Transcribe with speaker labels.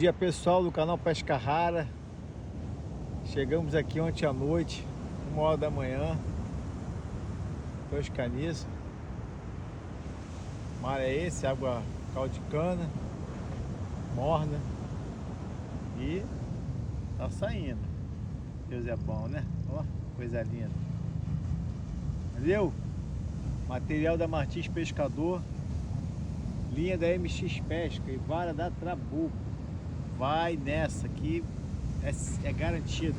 Speaker 1: Bom dia pessoal do canal Pesca Rara. Chegamos aqui ontem à noite, 1h da manhã. Toscaniça. Mar é esse, água caldo de cana, morna. E tá saindo. Deus é bom, né? Ó, coisa linda. Valeu? Material da Martins Pescador, linha da MX Pesca e vara da Trabuco. Vai nessa aqui, é garantido.